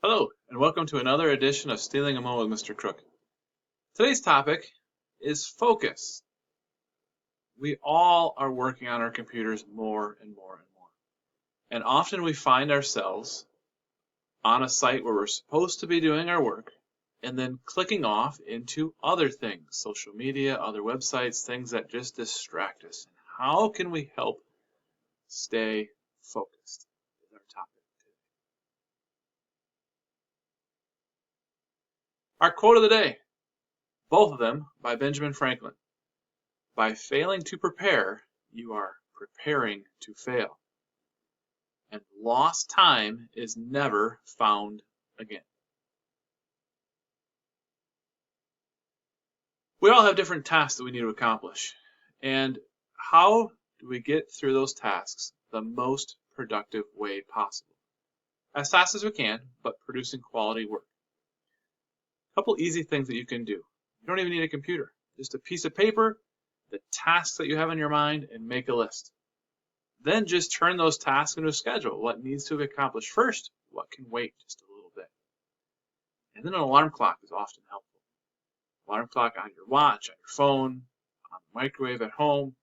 Hello, and welcome to another edition of Stealing a Mo with Mr. Crook. Today's topic is focus. We all are working on our computers more and more and more. And often we find ourselves on a site where we're supposed to be doing our work and then clicking off into other things, social media, other websites, things that just distract us. How can we help stay focused? Is our topic today. Our quote of the day, both of them by Benjamin Franklin. By failing to prepare, you are preparing to fail. And lost time is never found again. We all have different tasks that we need to accomplish. And how do we get through those tasks the most productive way possible? As fast as we can, but producing quality work. A couple easy things that you can do. You don't even need a computer. Just a piece of paper, the tasks that you have in your mind, and make a list. Then just turn those tasks into a schedule. What needs to be accomplished first? What can wait just a little bit? And then an alarm clock is often helpful. Alarm clock on your watch, on your phone, on the microwave at home.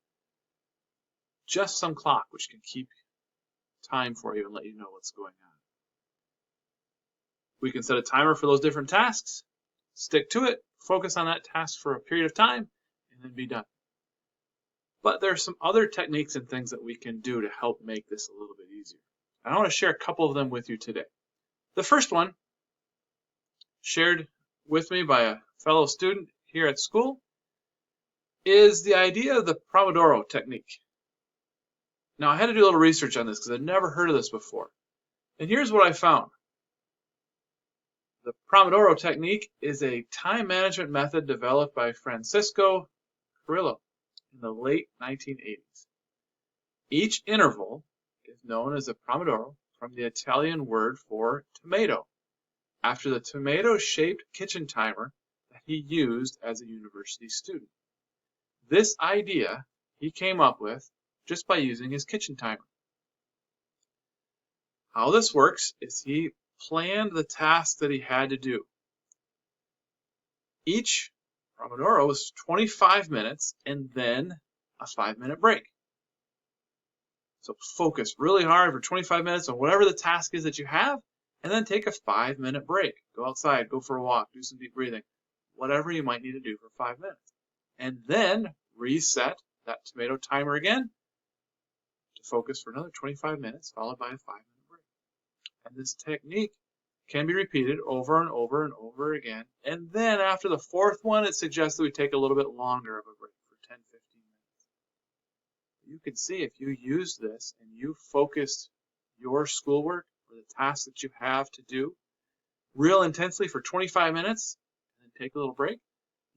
Just some clock which can keep time for you and let you know what's going on. We can set a timer for those different tasks, stick to it, focus on that task for a period of time, and then be done. But there are some other techniques and things that we can do to help make this a little bit easier. And I want to share a couple of them with you today. The first one, shared with me by a fellow student here at school, is the idea of the Pomodoro Technique. Now, I had to do a little research on this because I'd never heard of this before. And here's what I found. The Pomodoro Technique is a time management method developed by Francisco Carrillo in the late 1980s. Each interval is known as a Pomodoro from the Italian word for tomato, after the tomato-shaped kitchen timer that he used as a university student. This idea he came up with just by using his kitchen timer. How this works is he planned the tasks that he had to do. Each Pomodoro was 25 minutes and then a 5-minute break. So focus really hard for 25 minutes on whatever the task is that you have, and then take a 5-minute break. Go outside, go for a walk, do some deep breathing, whatever you might need to do for 5 minutes. And then reset that tomato timer again to focus for another 25 minutes, followed by a 5-minute break. And this technique can be repeated over and over and over again. And then after the fourth one, it suggests that we take a little bit longer of a break for 10, 15 minutes. You can see if you use this and you focused your schoolwork or the tasks that you have to do real intensely for 25 minutes and then take a little break,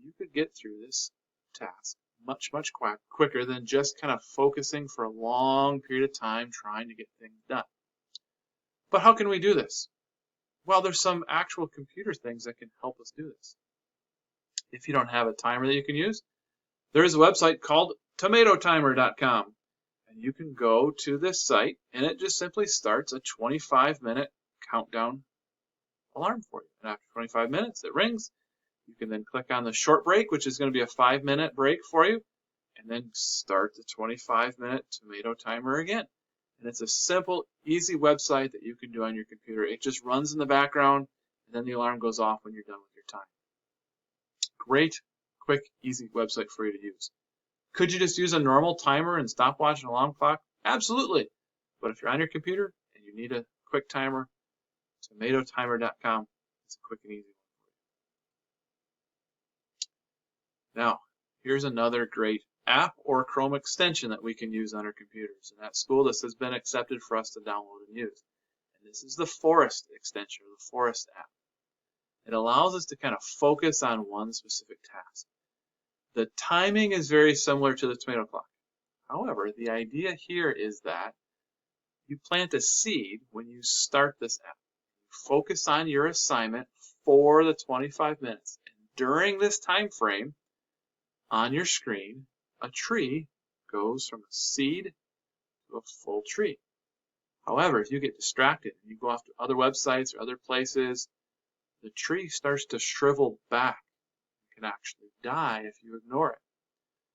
you could get through this task much, much quicker than just kind of focusing for a long period of time trying to get things done. But how can we do this? Well, there's some actual computer things that can help us do this. If you don't have a timer that you can use, there is a website called tomatotimer.com. And you can go to this site, and it just simply starts a 25-minute countdown alarm for you. And after 25 minutes, it rings. You can then click on the short break, which is going to be a 5-minute break for you, and then start the 25-minute tomato timer again. And it's a simple, easy website that you can do on your computer. It just runs in the background, and then the alarm goes off when you're done with your time. Great, quick, easy website for you to use. Could you just use a normal timer and stopwatch and alarm clock? Absolutely. But if you're on your computer and you need a quick timer, tomatotimer.com is a quick and easy one. Now, here's another great app or Chrome extension that we can use on our computers. And at school, this has been accepted for us to download and use. And this is the Forest extension, or the Forest app. It allows us to kind of focus on one specific task. The timing is very similar to the tomato clock. However, the idea here is that you plant a seed when you start this app. Focus on your assignment for the 25 minutes. And during this time frame, on your screen, a tree goes from a seed to a full tree. However, if you get distracted and you go off to other websites or other places, the tree starts to shrivel back. It can actually die if you ignore it.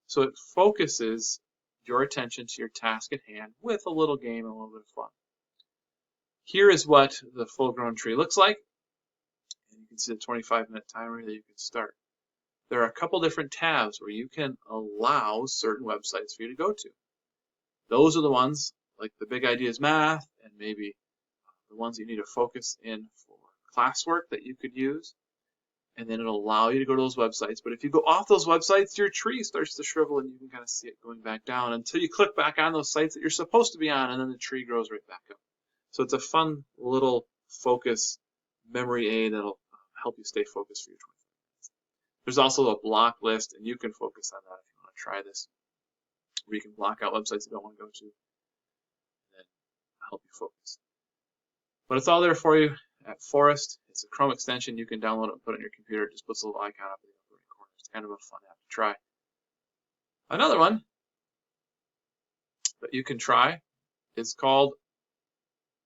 So it focuses your attention to your task at hand with a little game and a little bit of fun. Here is what the full-grown tree looks like. And you can see the 25-minute timer that you can start. There are a couple different tabs where you can allow certain websites for you to go to. Those are the ones like the Big Ideas Math and maybe the ones that you need to focus in for classwork that you could use. And then it'll allow you to go to those websites. But if you go off those websites, your tree starts to shrivel and you can kind of see it going back down until you click back on those sites that you're supposed to be on, and then the tree grows right back up. So it's a fun little focus memory aid that'll help you stay focused for your 25 minutes. There's also a block list, and you can focus on that if you want to try this, where you can block out websites you don't want to go to and then help you focus. But it's all there for you at Forest. It's a Chrome extension. You can download it and put it on your computer. It just puts a little icon up in the upper right corner. It's kind of a fun app to try. Another one that you can try is called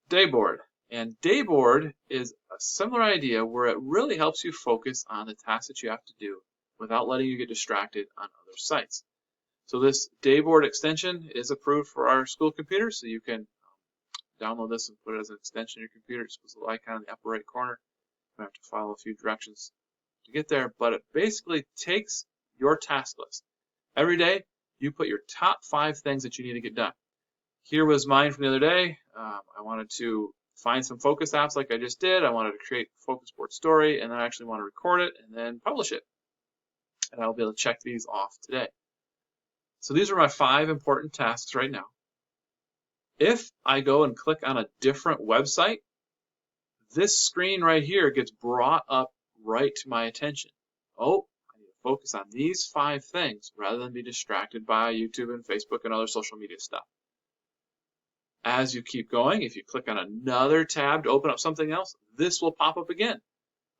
Dayboard. And Dayboard is a similar idea where it really helps you focus on the tasks that you have to do without letting you get distracted on other sites. So this Dayboard extension is approved for our school computer, so you can download this and put it as an extension on your computer. Just puts a little icon in the upper right corner. You have to follow a few directions to get there, but it basically takes your task list. Every day, you put your top 5 things that you need to get done. Here was mine from the other day. I wanted to find some focus apps like I just did. I wanted to create a focus board story, and then I actually want to record it and then publish it. And I'll be able to check these off today. So these are my 5 important tasks right now. If I go and click on a different website, this screen right here gets brought up right to my attention. Oh, I need to focus on these 5 things rather than be distracted by YouTube and Facebook and other social media stuff. As you keep going, if you click on another tab to open up something else, this will pop up again.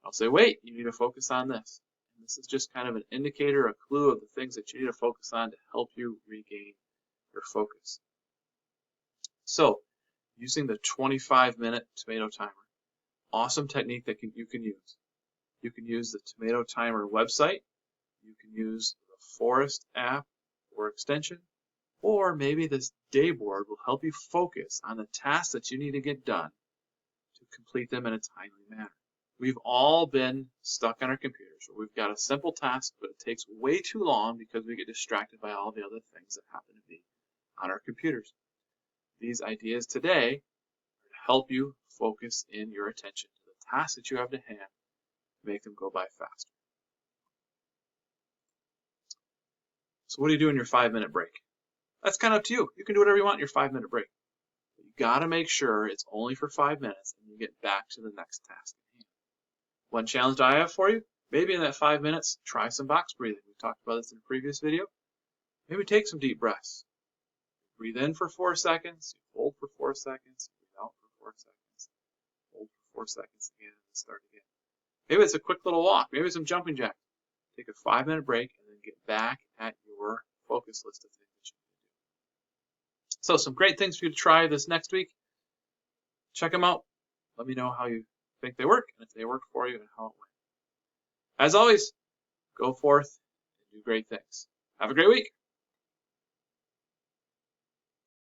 I'll say, wait, you need to focus on this. And this is just kind of an indicator, a clue of the things that you need to focus on to help you regain your focus. So, using the 25-minute tomato timer, awesome technique that you can use. You can use the tomato timer website. You can use the Forest app or extension. Or maybe this Dayboard will help you focus on the tasks that you need to get done to complete them in a timely manner. We've all been stuck on our computers where we've got a simple task, but it takes way too long because we get distracted by all the other things that happen to be on our computers. These ideas today are to help you focus in your attention to the tasks that you have to hand to make them go by faster. So what do you do in your 5-minute break? That's kind of up to you. You can do whatever you want in your 5-minute break. But you got to make sure it's only for 5 minutes and you get back to the next task at hand. One challenge I have for you, maybe in that 5 minutes, try some box breathing. We talked about this in a previous video. Maybe take some deep breaths. Breathe in for 4 seconds, hold for 4 seconds, breathe out for 4 seconds, hold for 4 seconds again, and start again. Maybe it's a quick little walk, maybe some jumping jacks. Take a 5-minute break and then get back at your focus list of things that you need to do. So some great things for you to try this next week. Check them out. Let me know how you think they work and if they work for you and how it went. As always, go forth and do great things. Have a great week.